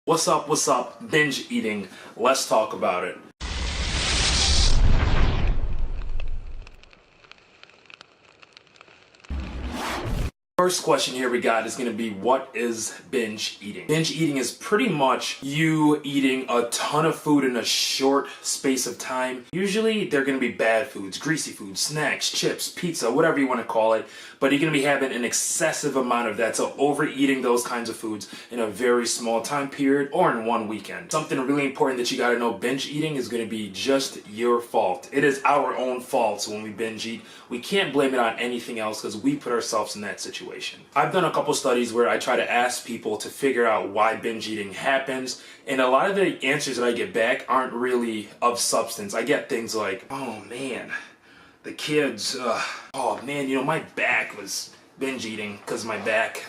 What's up, binge eating, let's talk about it. First question here we got is going to be, what is binge eating? Binge eating is pretty much you eating a ton of food in a short space of time. Usually they're going to be bad foods, greasy foods, snacks, chips, pizza, whatever you want to call it. But you're going to be having an excessive amount of that. So overeating those kinds of foods in a very small time period or in one weekend. Something really important that you got to know, binge eating is going to be just your fault. It is our own fault. So when we binge eat, we can't blame it on anything else because we put ourselves in that situation. I've done a couple studies where I try to ask people to figure out why binge eating happens, and a lot of the answers that I get back aren't really of substance. I get things like, oh man, the kids, oh man, my back was binge eating because my back,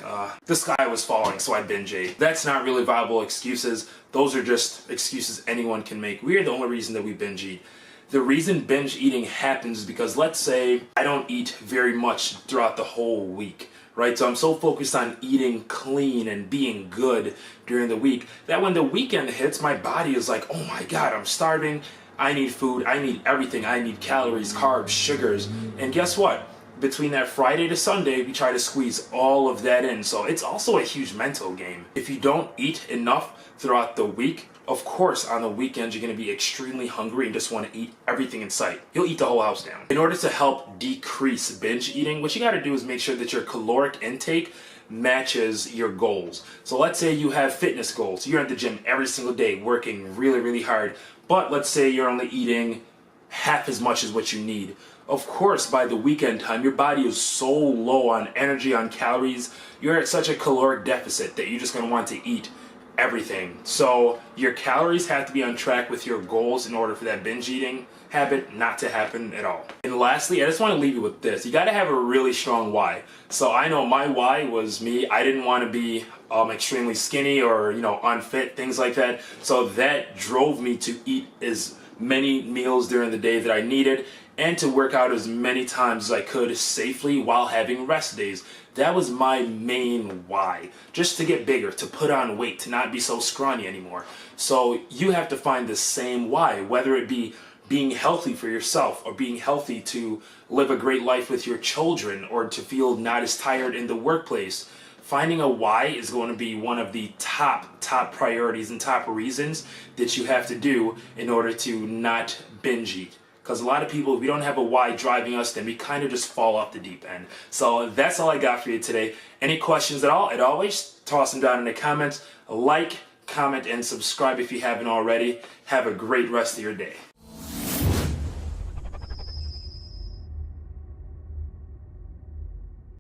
the sky was falling, so I binge ate. That's not really viable excuses. Those are just excuses anyone can make. We are the only reason that we binge eat. The reason binge eating happens is because, let's say I don't eat very much throughout the whole week, right? So I'm so focused on eating clean and being good during the week that when the weekend hits, my body is like, oh my God, I'm starving. I need food. I need everything. I need calories, carbs, sugars. And guess what? Between that Friday to Sunday, we try to squeeze all of that in. So it's also a huge mental game. If you don't eat enough throughout the week, of course, on the weekends, you're going to be extremely hungry and just want to eat everything in sight. You'll eat the whole house down. In order to help decrease binge eating, what you got to do is make sure that your caloric intake matches your goals. So let's say you have fitness goals. You're at the gym every single day, working really, really hard. But let's say you're only eating half as much as what you need. Of course, by the weekend time, your body is so low on energy, on calories. You're at such a caloric deficit that you're just going to want to eat everything. So your calories have to be on track with your goals in order for that binge eating habit not to happen at all. And lastly, I just want to leave you with this. You got to have a really strong why. So I know my why was me. I didn't want to be extremely skinny or unfit, things like that. So that drove me to eat as many meals during the day that I needed and to work out as many times as I could safely while having rest days. That was my main why, just to get bigger, to put on weight, to not be so scrawny anymore. So you have to find the same why, whether it be being healthy for yourself or being healthy to live a great life with your children or to feel not as tired in the workplace. Finding a why is going to be one of the top priorities and top reasons that you have to do in order to not binge eat. Because a lot of people, if we don't have a why driving us, then we kind of just fall off the deep end. So that's all I got for you today. Any questions at all, always toss them down in the comments. Like, comment, and subscribe if you haven't already. Have a great rest of your day.